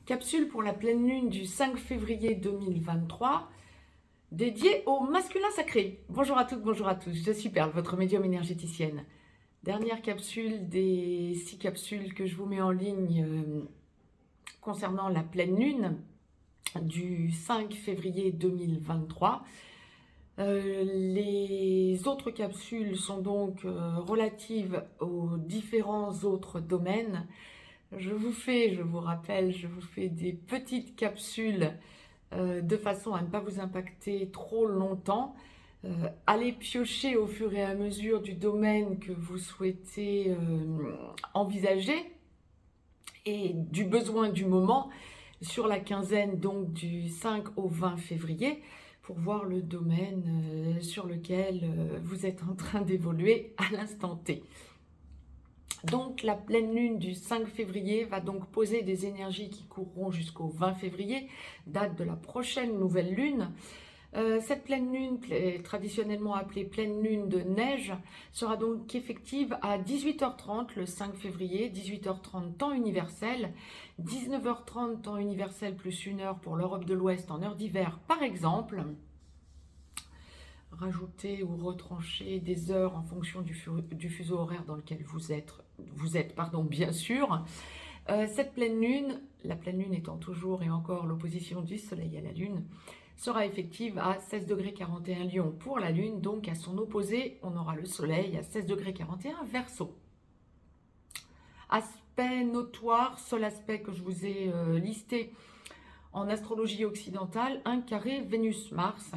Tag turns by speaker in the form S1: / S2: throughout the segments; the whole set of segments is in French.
S1: Capsule pour la pleine lune du 5 février 2023, dédiée au masculin sacré. Bonjour à toutes, bonjour à tous, je suis Perle, votre médium énergéticienne. Dernière capsule des 6 capsules que je vous mets en ligne concernant la pleine lune du 5 février 2023. Les autres capsules sont donc relatives aux différents autres domaines. Je vous rappelle, des petites capsules de façon à ne pas vous impacter trop longtemps. Allez piocher au fur et à mesure du domaine que vous souhaitez envisager et du besoin du moment sur la quinzaine donc du 5 au 20 février pour voir le domaine sur lequel vous êtes en train d'évoluer à l'instant T. Donc la pleine lune du 5 février va donc poser des énergies qui courront jusqu'au 20 février, date de la prochaine nouvelle lune. Cette pleine lune, traditionnellement appelée pleine lune de neige, sera donc effective à 18h30 le 5 février, 18h30 temps universel, 19h30 temps universel plus 1 heure pour l'Europe de l'Ouest en heure d'hiver par exemple. Rajouter ou retrancher des heures en fonction du fuseau horaire dans lequel vous êtes bien sûr. Cette pleine lune, la pleine lune étant toujours et encore l'opposition du soleil à la lune, sera effective à 16 degrés 41 Lion pour la lune, donc à son opposé, on aura le soleil à 16 degrés 41 Verseau. Aspect notoire, seul aspect que je vous ai listé en astrologie occidentale, un carré Vénus-Mars.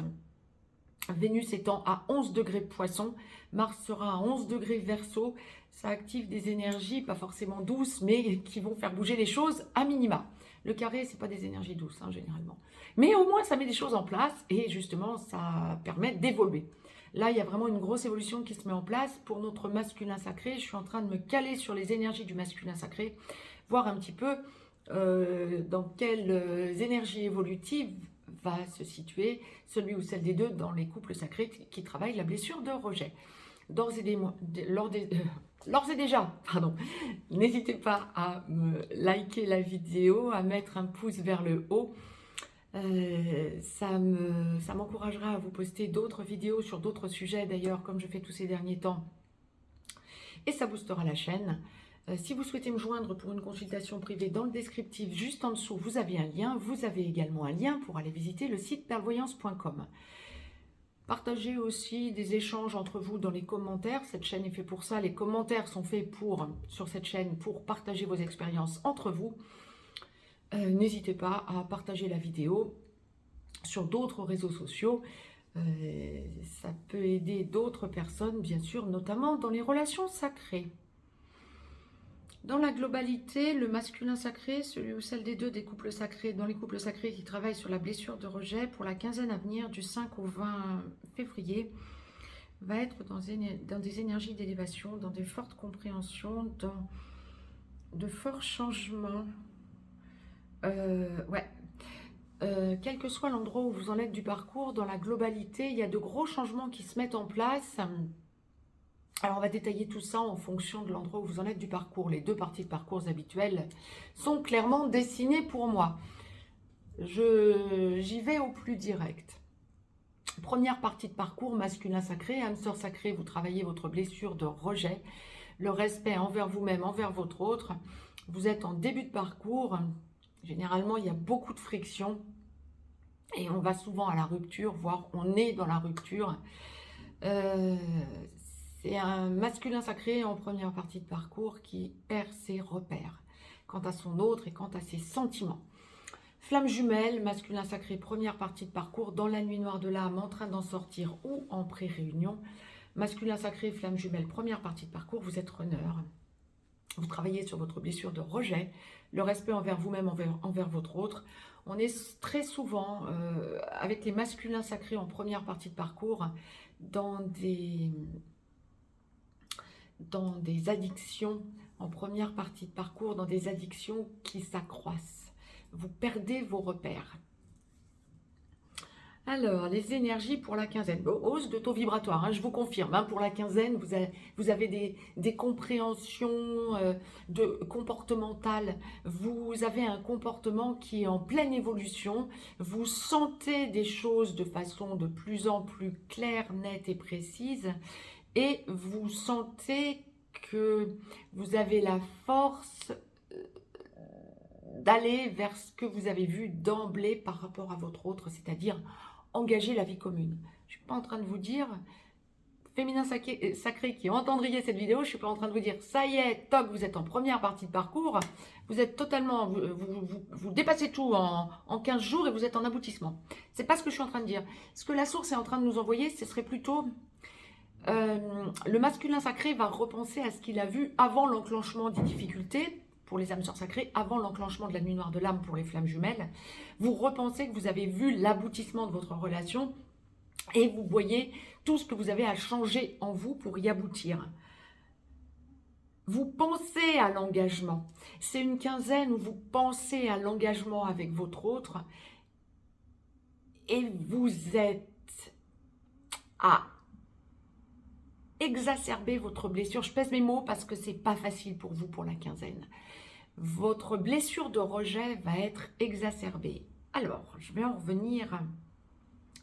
S1: Vénus étant à 11 degrés Poisson, Mars sera à 11 degrés Verseau. Ça active des énergies, pas forcément douces, mais qui vont faire bouger les choses à minima. Le carré, c'est pas des énergies douces, généralement. Mais au moins, ça met des choses en place et justement, ça permet d'évoluer. Là, il y a vraiment une grosse évolution qui se met en place pour notre masculin sacré. Je suis en train de me caler sur les énergies du masculin sacré, voir un petit peu dans quelles énergies évolutives va se situer celui ou celle des deux dans les couples sacrés qui travaillent la blessure de rejet. D'ores et déjà, n'hésitez pas à me liker la vidéo, à mettre un pouce vers le haut. Ça m'encouragera à vous poster d'autres vidéos sur d'autres sujets d'ailleurs, comme je fais tous ces derniers temps. Et ça boostera la chaîne. Si vous souhaitez me joindre pour une consultation privée, dans le descriptif, juste en dessous, vous avez un lien. Vous avez également un lien pour aller visiter le site perlevoyance.com. Partagez aussi des échanges entre vous dans les commentaires. Cette chaîne est faite pour ça. Les commentaires sont faits sur cette chaîne pour partager vos expériences entre vous. N'hésitez pas à partager la vidéo sur d'autres réseaux sociaux. Ça peut aider d'autres personnes, bien sûr, notamment dans les relations sacrées. Dans la globalité, le masculin sacré, celui ou celle des deux des couples sacrés, dans les couples sacrés qui travaillent sur la blessure de rejet, pour la quinzaine à venir, du 5 au 20 février, va être dans des énergies d'élévation, dans des fortes compréhensions, dans de forts changements. Quel que soit l'endroit où vous en êtes du parcours, dans la globalité, il y a de gros changements qui se mettent en place. Alors, on va détailler tout ça en fonction de l'endroit où vous en êtes du parcours. Les deux parties de parcours habituelles sont clairement dessinées pour moi. J'y vais au plus direct. Première partie de parcours, masculin sacré, âme sœur sacrée, vous travaillez votre blessure de rejet, le respect envers vous-même, envers votre autre. Vous êtes en début de parcours. Généralement, il y a beaucoup de friction et on va souvent à la rupture, voire on est dans la rupture. C'est un masculin sacré en première partie de parcours qui perd ses repères quant à son autre et quant à ses sentiments. Flamme jumelle, masculin sacré, première partie de parcours, dans la nuit noire de l'âme, en train d'en sortir ou en pré-réunion. Masculin sacré, flamme jumelle, première partie de parcours, vous êtes runner. Vous travaillez sur votre blessure de rejet, le respect envers vous-même, envers votre autre. On est très souvent, avec les masculins sacrés en première partie de parcours, dans des addictions en première partie de parcours, dans des addictions qui s'accroissent. Vous perdez vos repères. Alors, les énergies pour la quinzaine. Bon, hausse de taux vibratoire, hein, je vous confirme. Hein, pour la quinzaine, vous avez des compréhensions comportementales. Vous avez un comportement qui est en pleine évolution. Vous sentez des choses de façon de plus en plus claire, nette et précise. Et vous sentez que vous avez la force d'aller vers ce que vous avez vu d'emblée par rapport à votre autre, c'est-à-dire engager la vie commune. Je ne suis pas en train de vous dire, féminin sacré qui entendriez cette vidéo, je ne suis pas en train de vous dire, ça y est, toc, vous êtes en première partie de parcours, vous êtes totalement, vous dépassez tout en 15 jours et vous êtes en aboutissement. C'est pas ce que je suis en train de dire. Ce que la source est en train de nous envoyer, ce serait plutôt... le masculin sacré va repenser à ce qu'il a vu avant l'enclenchement des difficultés, pour les âmes sœurs sacrées, avant l'enclenchement de la nuit noire de l'âme pour les flammes jumelles. Vous repensez que vous avez vu l'aboutissement de votre relation et vous voyez tout ce que vous avez à changer en vous pour y aboutir. Vous pensez à l'engagement. C'est une quinzaine où vous pensez à l'engagement avec votre autre et vous êtes à exacerber votre blessure. Je pèse mes mots parce que c'est pas facile pour vous pour la quinzaine. Votre blessure de rejet va être exacerbée. Alors, je vais en revenir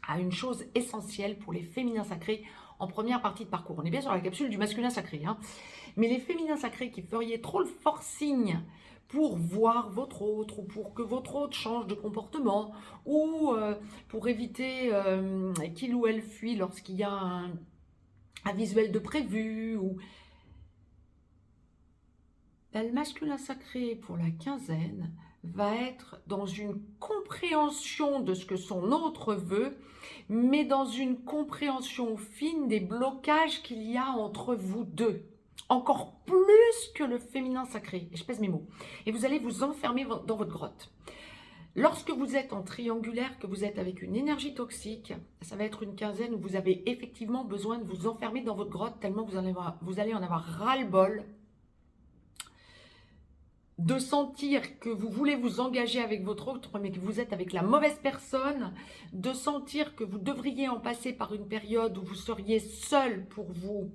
S1: à une chose essentielle pour les féminins sacrés en première partie de parcours. On est bien sur la capsule du masculin sacré, hein. Mais les féminins sacrés qui feriez trop le forcing pour voir votre autre, ou pour que votre autre change de comportement, ou pour éviter qu'il ou elle fuit lorsqu'il y a un visuel de prévu, ou... Le masculin sacré pour la quinzaine va être dans une compréhension de ce que son autre veut, mais dans une compréhension fine des blocages qu'il y a entre vous deux. Encore plus que le féminin sacré. Et je pèse mes mots. Et vous allez vous enfermer dans votre grotte. Lorsque vous êtes en triangulaire, que vous êtes avec une énergie toxique, ça va être une quinzaine où vous avez effectivement besoin de vous enfermer dans votre grotte tellement vous allez en avoir ras-le-bol de sentir que vous voulez vous engager avec votre autre, mais que vous êtes avec la mauvaise personne, de sentir que vous devriez en passer par une période où vous seriez seul pour vous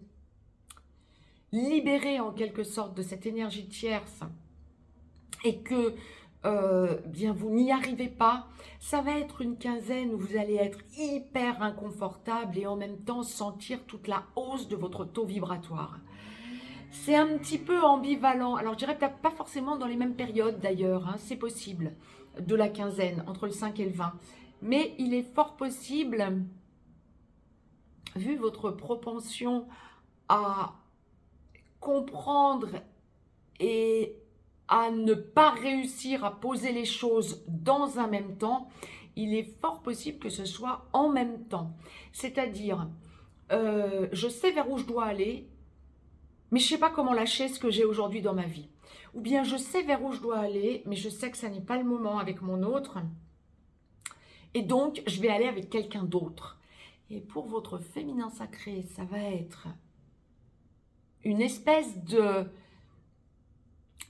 S1: libérer en quelque sorte de cette énergie tierce et que bien vous n'y arrivez pas. Ça va être une quinzaine où vous allez être hyper inconfortable et en même temps sentir toute la hausse de votre taux vibratoire. C'est un petit peu ambivalent. Alors, je dirais peut-être pas forcément dans les mêmes périodes d'ailleurs, hein, c'est possible, de la quinzaine, entre le 5 et le 20. Mais il est fort possible, vu votre propension à comprendre et à ne pas réussir à poser les choses dans un même temps, il est fort possible que ce soit en même temps. C'est-à-dire, je sais vers où je dois aller, mais je ne sais pas comment lâcher ce que j'ai aujourd'hui dans ma vie. Ou bien je sais vers où je dois aller, mais je sais que ça n'est pas le moment avec mon autre. Et donc, je vais aller avec quelqu'un d'autre. Et pour votre féminin sacré, ça va être une espèce de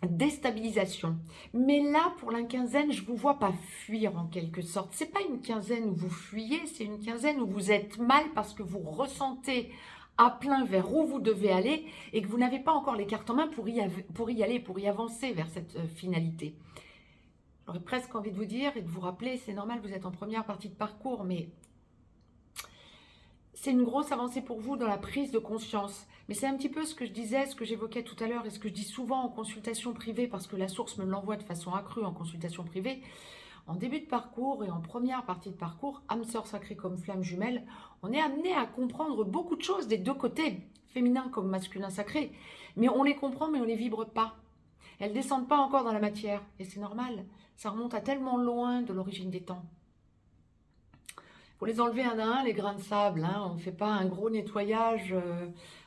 S1: déstabilisation. Mais là, pour la quinzaine, je ne vous vois pas fuir en quelque sorte. Ce n'est pas une quinzaine où vous fuyez, c'est une quinzaine où vous êtes mal parce que vous ressentez à plein vers où vous devez aller et que vous n'avez pas encore les cartes en main pour y aller, pour y avancer vers cette finalité. J'aurais presque envie de vous dire et de vous rappeler, c'est normal, vous êtes en première partie de parcours, mais c'est une grosse avancée pour vous dans la prise de conscience. Mais c'est un petit peu ce que je disais, ce que j'évoquais tout à l'heure et ce que je dis souvent en consultation privée parce que la source me l'envoie de façon accrue en consultation privée. En début de parcours et en première partie de parcours, âme sœur sacrée comme flamme jumelle, on est amené à comprendre beaucoup de choses des deux côtés, féminin comme masculin sacré. Mais on les comprend, mais on ne les vibre pas. Elles ne descendent pas encore dans la matière. Et c'est normal, ça remonte à tellement loin de l'origine des temps. Il faut les enlever un à un, les grains de sable. Hein. On ne fait pas un gros nettoyage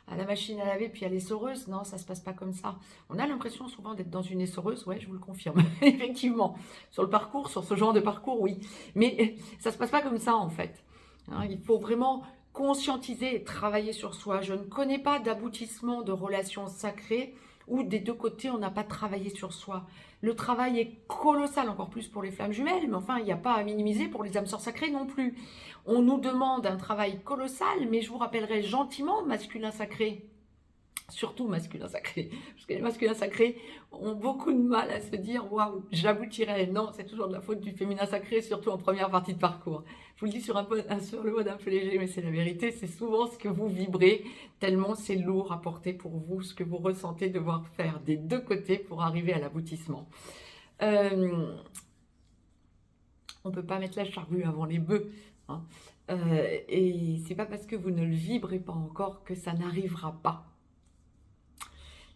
S1: à la machine à laver puis à l'essoreuse. Non, ça ne se passe pas comme ça. On a l'impression souvent d'être dans une essoreuse. Ouais, je vous le confirme. Effectivement. Sur le parcours, sur ce genre de parcours, oui. Mais ça ne se passe pas comme ça, en fait. Hein, il faut vraiment conscientiser et travailler sur soi. Je ne connais pas d'aboutissement de relations sacrées ou des deux côtés, on n'a pas travaillé sur soi. Le travail est colossal, encore plus pour les flammes jumelles, mais enfin, il n'y a pas à minimiser pour les âmes sœurs sacrées non plus. On nous demande un travail colossal, mais je vous rappellerai gentiment, masculin sacré, surtout masculin sacré, parce que les masculins sacrés ont beaucoup de mal à se dire waouh, j'aboutirai. Non, c'est toujours de la faute du féminin sacré, surtout en première partie de parcours. Je vous le dis sur le mode un peu léger, mais c'est la vérité. C'est souvent ce que vous vibrez, tellement c'est lourd à porter pour vous, ce que vous ressentez devoir faire des deux côtés pour arriver à l'aboutissement. On ne peut pas mettre la charrue avant les bœufs, hein. Et c'est pas parce que vous ne le vibrez pas encore que ça n'arrivera pas.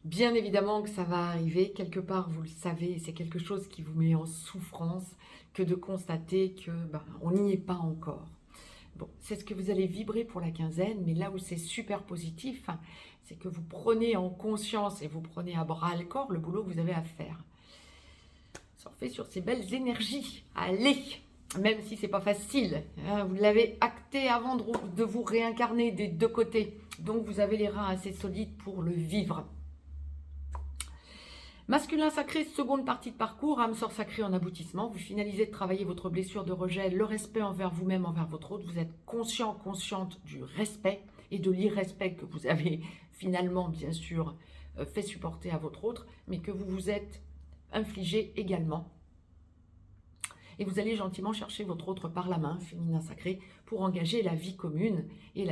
S1: Bien évidemment que ça va arriver, quelque part vous le savez, c'est quelque chose qui vous met en souffrance que de constater que on n'y est pas encore. Bon, c'est ce que vous allez vibrer pour la quinzaine, mais là où c'est super positif, c'est que vous prenez en conscience et vous prenez à bras le corps le boulot que vous avez à faire. Surfez sur ces belles énergies, allez, même si c'est pas facile, hein, vous l'avez acté avant de vous réincarner des deux côtés, donc vous avez les reins assez solides pour le vivre. Masculin sacré, seconde partie de parcours, âme sœur sacrée en aboutissement. Vous finalisez de travailler votre blessure de rejet, le respect envers vous-même, envers votre autre. Vous êtes conscient, consciente du respect et de l'irrespect que vous avez finalement, bien sûr, fait supporter à votre autre, mais que vous vous êtes infligé également. Et vous allez gentiment chercher votre autre par la main, féminin sacré, pour engager la vie commune.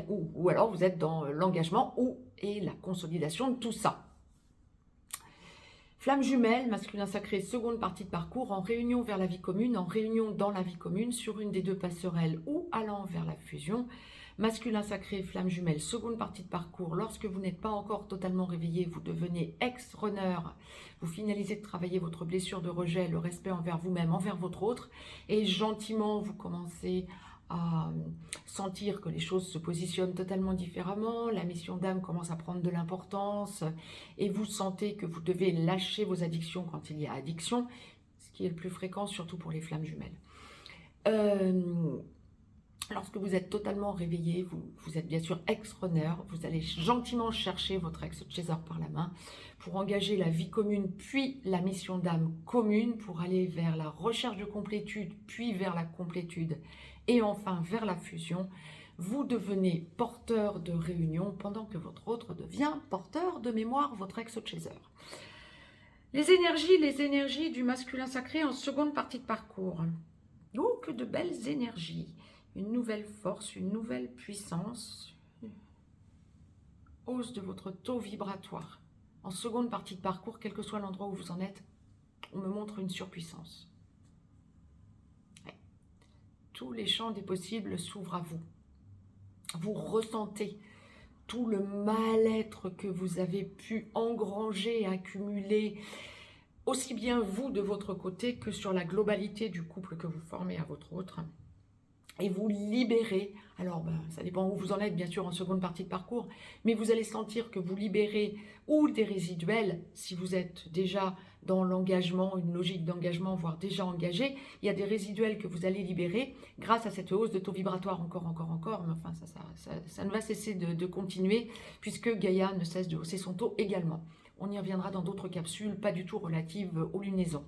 S1: Ou alors vous êtes dans l'engagement et la consolidation de tout ça. Flamme jumelle, masculin sacré, seconde partie de parcours, en réunion vers la vie commune, en réunion dans la vie commune, sur une des deux passerelles ou allant vers la fusion. Masculin sacré, flamme jumelle, seconde partie de parcours, lorsque vous n'êtes pas encore totalement réveillé, vous devenez ex-runner, vous finalisez de travailler votre blessure de rejet, le respect envers vous-même, envers votre autre, et gentiment vous commencez à sentir que les choses se positionnent totalement différemment, la mission d'âme commence à prendre de l'importance et vous sentez que vous devez lâcher vos addictions quand il y a addiction, ce qui est le plus fréquent surtout pour les flammes jumelles. Lorsque vous êtes totalement réveillé, vous êtes bien sûr ex-runner, vous allez gentiment chercher votre ex-chaser par la main pour engager la vie commune, puis la mission d'âme commune pour aller vers la recherche de complétude, puis vers la complétude et enfin vers la fusion. Vous devenez porteur de réunion pendant que votre autre devient porteur de mémoire, votre ex-chaser. Les énergies du masculin sacré en seconde partie de parcours. Oh, que de belles énergies! Une nouvelle force, une nouvelle puissance, hausse de votre taux vibratoire. En seconde partie de parcours, quel que soit l'endroit où vous en êtes, on me montre une surpuissance. Ouais. Tous les champs des possibles s'ouvrent à vous. Vous ressentez tout le mal-être que vous avez pu engranger, accumuler, aussi bien vous de votre côté que sur la globalité du couple que vous formez à votre autre. Et vous libérez, alors ça dépend où vous en êtes bien sûr en seconde partie de parcours, mais vous allez sentir que vous libérez ou des résiduels, si vous êtes déjà dans l'engagement, une logique d'engagement, voire déjà engagé, il y a des résiduels que vous allez libérer grâce à cette hausse de taux vibratoire encore, mais enfin ça ne va cesser de continuer puisque Gaïa ne cesse de hausser son taux également. On y reviendra dans d'autres capsules, pas du tout relatives aux lunaisons.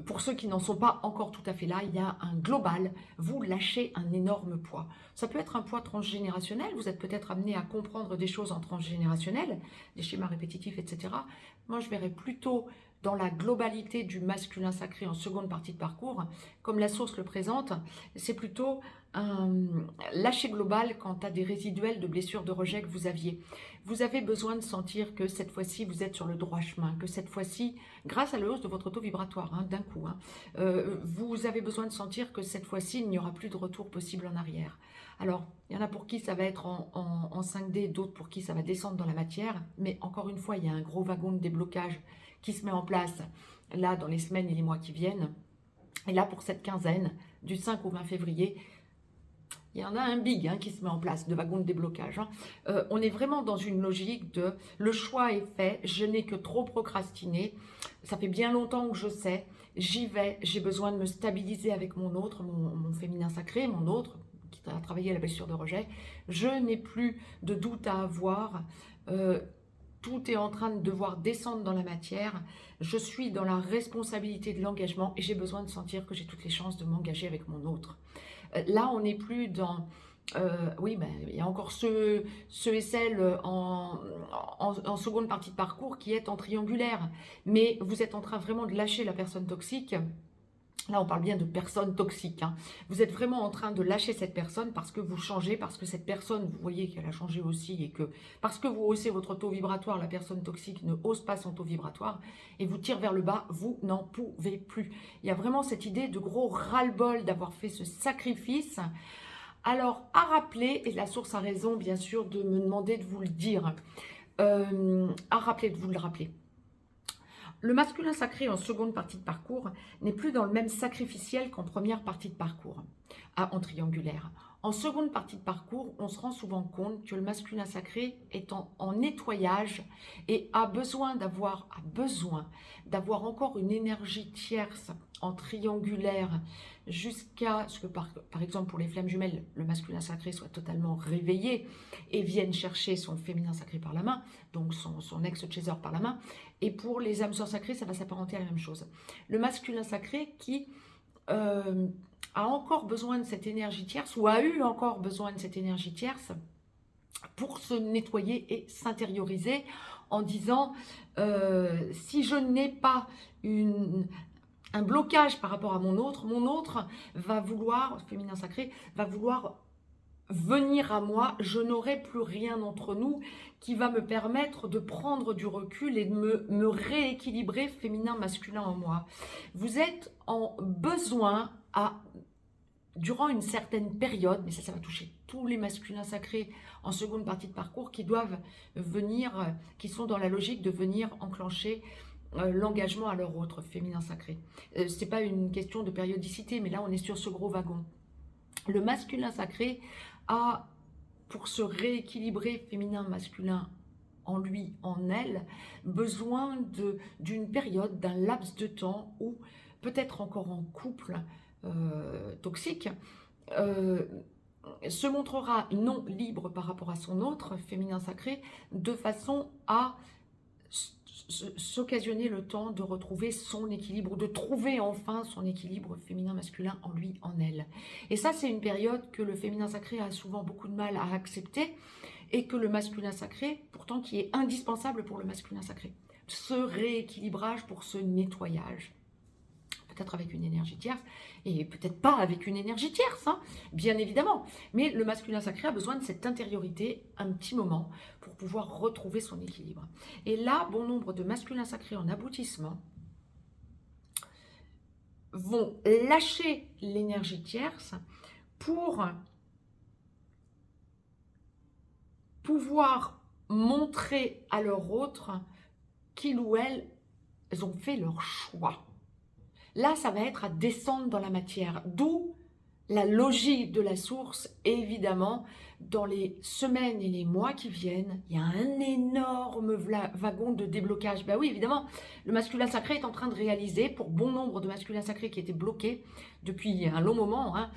S1: Pour ceux qui n'en sont pas encore tout à fait là, il y a un global, vous lâchez un énorme poids. Ça peut être un poids transgénérationnel, vous êtes peut-être amené à comprendre des choses en transgénérationnel, des schémas répétitifs, etc. Moi, je verrais plutôt dans la globalité du masculin sacré en seconde partie de parcours, comme la source le présente, c'est plutôt un lâcher global quant à des résiduels de blessures de rejet que vous aviez. Vous avez besoin de sentir que cette fois-ci, vous êtes sur le droit chemin, que cette fois-ci, grâce à la hausse de votre taux vibratoire, d'un coup, vous avez besoin de sentir que cette fois-ci, il n'y aura plus de retour possible en arrière. Alors, il y en a pour qui ça va être en 5D, d'autres pour qui ça va descendre dans la matière, mais encore une fois, il y a un gros wagon de déblocage qui se met en place là dans les semaines et les mois qui viennent. Et là, pour cette quinzaine, du 5 au 20 février, il y en a un big qui se met en place, de wagon de déblocage. On est vraiment dans une logique de le choix est fait, je n'ai que trop procrastiné, ça fait bien longtemps que je sais, j'y vais, j'ai besoin de me stabiliser avec mon autre, mon féminin sacré, mon autre, qui a travaillé la blessure de rejet. Je n'ai plus de doute à avoir. Tout est en train de devoir descendre dans la matière. Je suis dans la responsabilité de l'engagement et j'ai besoin de sentir que j'ai toutes les chances de m'engager avec mon autre. Là, on n'est plus dans... oui, ben, il y a encore ceux et celles en seconde partie de parcours qui est en triangulaire. Mais vous êtes en train vraiment de lâcher la personne toxique. Là, on parle bien de personnes toxiques. Hein. Vous êtes vraiment en train de lâcher cette personne parce que vous changez, parce que cette personne, vous voyez qu'elle a changé aussi et que parce que vous haussez votre taux vibratoire, la personne toxique ne hausse pas son taux vibratoire et vous tire vers le bas, vous n'en pouvez plus. Il y a vraiment cette idée de gros ras-le-bol d'avoir fait ce sacrifice. Alors, à rappeler, et la source a raison, bien sûr, de me demander de vous le dire, à rappeler, de vous le rappeler. Le masculin sacré en seconde partie de parcours n'est plus dans le même sacrificiel qu'en première partie de parcours, en triangulaire. En seconde partie de parcours, on se rend souvent compte que le masculin sacré est en nettoyage et a besoin d'avoir encore une énergie tierce en triangulaire jusqu'à ce que, par exemple, pour les flammes jumelles, le masculin sacré soit totalement réveillé et vienne chercher son féminin sacré par la main, donc son ex-chaser par la main. Et pour les âmes sœurs sacrées, ça va s'apparenter à la même chose. Le masculin sacré qui a encore besoin de cette énergie tierce ou a eu encore besoin de cette énergie tierce pour se nettoyer et s'intérioriser en disant si je n'ai pas un blocage par rapport à mon autre va vouloir, féminin sacré, va vouloir venir à moi, je n'aurai plus rien entre nous qui va me permettre de prendre du recul et de me rééquilibrer féminin-masculin en moi. Vous êtes en besoin durant une certaine période, mais ça va toucher tous les masculins sacrés en seconde partie de parcours qui doivent venir, qui sont dans la logique de venir enclencher l'engagement à leur autre féminin sacré. C'est pas une question de périodicité, mais là on est sur ce gros wagon. Le masculin sacré a, pour se rééquilibrer féminin-masculin en lui, en elle, besoin d'une période, d'un laps de temps où, peut-être encore en couple toxique, se montrera non libre par rapport à son autre féminin sacré, de façon à s'occasionner le temps de retrouver son équilibre, ou de trouver enfin son équilibre féminin-masculin en lui, en elle. Et ça, c'est une période que le féminin sacré a souvent beaucoup de mal à accepter, et que le masculin sacré, pourtant qui est indispensable pour le masculin sacré. Ce rééquilibrage pour ce nettoyage. Peut-être avec une énergie tierce, et peut-être pas avec une énergie tierce, hein, bien évidemment. Mais le masculin sacré a besoin de cette intériorité un petit moment pour pouvoir retrouver son équilibre. Et là, bon nombre de masculins sacrés en aboutissement vont lâcher l'énergie tierce pour pouvoir montrer à leur autre qu'ils ou elles ont fait leur choix. Là, ça va être à descendre dans la matière, d'où la logique de la source. Évidemment, dans les semaines et les mois qui viennent, il y a un énorme wagon de déblocage. Ben oui, évidemment, le masculin sacré est en train de réaliser, pour bon nombre de masculins sacrés qui étaient bloqués depuis un long moment, hein,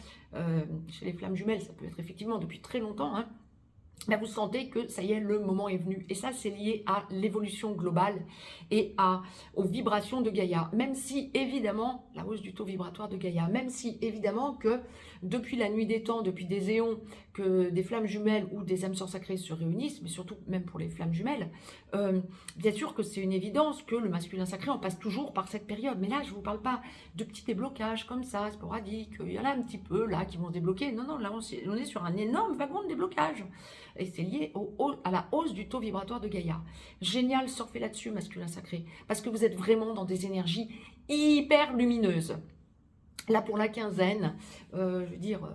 S1: chez les flammes jumelles, ça peut être effectivement depuis très longtemps, hein, ben vous sentez que ça y est, le moment est venu. Et ça, c'est lié à l'évolution globale et aux vibrations de Gaïa. Même si, évidemment, la hausse du taux vibratoire de Gaïa, même si, évidemment, que depuis la nuit des temps, depuis des éons, que des flammes jumelles ou des âmes sœurs sacrées se réunissent, mais surtout même pour les flammes jumelles, bien sûr que c'est une évidence que le masculin sacré en passe toujours par cette période. Mais là, je ne vous parle pas de petits déblocages comme ça, sporadiques. Il y en a un petit peu là qui vont se débloquer. Non, non, là, on est sur un énorme wagon de déblocage. Et c'est lié à la hausse du taux vibratoire de Gaïa. Génial, surfez là-dessus, masculin sacré, parce que vous êtes vraiment dans des énergies hyper lumineuses. Là, pour la quinzaine, je veux dire,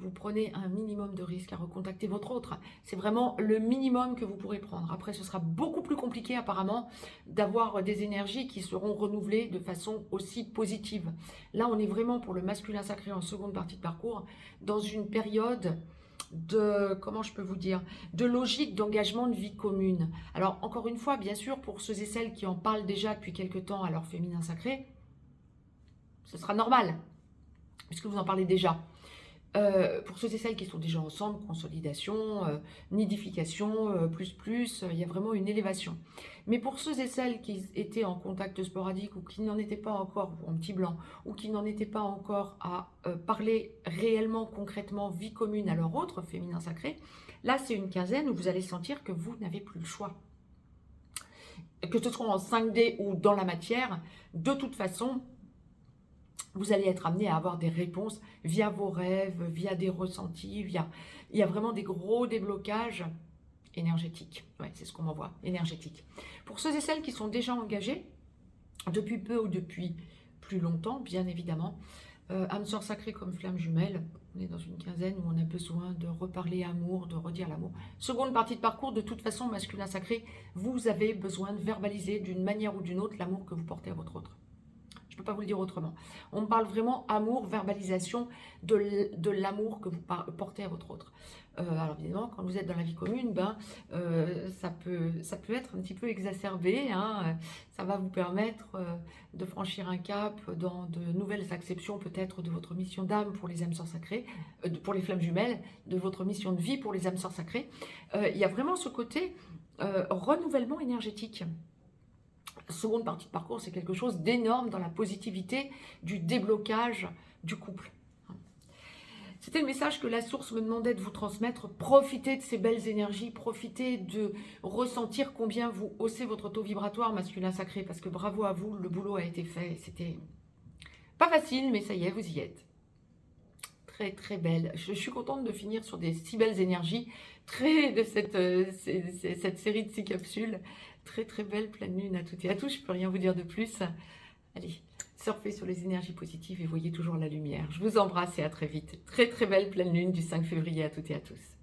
S1: vous prenez un minimum de risque à recontacter votre autre. C'est vraiment le minimum que vous pourrez prendre. Après, ce sera beaucoup plus compliqué, apparemment, d'avoir des énergies qui seront renouvelées de façon aussi positive. Là, on est vraiment, pour le masculin sacré en seconde partie de parcours, dans une période de, comment je peux vous dire, de logique d'engagement de vie commune. Alors, encore une fois, bien sûr, pour ceux et celles qui en parlent déjà depuis quelque temps à leur féminin sacré, ce sera normal, puisque vous en parlez déjà. Pour ceux et celles qui sont déjà ensemble, consolidation, nidification, il y a vraiment une élévation. Mais pour ceux et celles qui étaient en contact sporadique ou qui n'en étaient pas encore, ou en petit blanc, ou qui n'en étaient pas encore à parler réellement, concrètement, vie commune à leur autre, féminin sacré, là c'est une quinzaine où vous allez sentir que vous n'avez plus le choix. Que ce soit en 5D ou dans la matière, de toute façon, vous allez être amené à avoir des réponses via vos rêves, via des ressentis, il y a vraiment des gros déblocages énergétiques. Ouais, c'est ce qu'on m'envoie, énergétiques. Pour ceux et celles qui sont déjà engagés, depuis peu ou depuis plus longtemps, bien évidemment, âme sœur sacrée comme flamme jumelle, on est dans une quinzaine où on a besoin de reparler amour, de redire l'amour. Seconde partie de parcours, de toute façon, masculin sacré, vous avez besoin de verbaliser d'une manière ou d'une autre l'amour que vous portez à votre autre. Je ne peux pas vous le dire autrement. On parle vraiment amour, verbalisation de l'amour que vous portez à votre autre. Alors évidemment, quand vous êtes dans la vie commune, ça peut être un petit peu exacerbé. Hein, ça va vous permettre de franchir un cap dans de nouvelles acceptions peut-être de votre mission d'âme pour les âmes sœurs sacrées, pour les flammes jumelles, de votre mission de vie pour les âmes sœurs sacrées. Il y a vraiment ce côté renouvellement énergétique. Seconde partie de parcours, c'est quelque chose d'énorme dans la positivité du déblocage du couple. C'était le message que la source me demandait de vous transmettre. Profitez de ces belles énergies, profitez de ressentir combien vous haussez votre taux vibratoire masculin sacré, parce que bravo à vous, le boulot a été fait. C'était pas facile, mais ça y est, vous y êtes. Très très belle. Je suis contente de finir sur des si belles énergies, de cette série de 6 capsules. Très très belle pleine lune à toutes et à tous, je peux rien vous dire de plus. Allez, surfez sur les énergies positives et voyez toujours la lumière. Je vous embrasse et à très vite. Très très belle pleine lune du 5 février à toutes et à tous.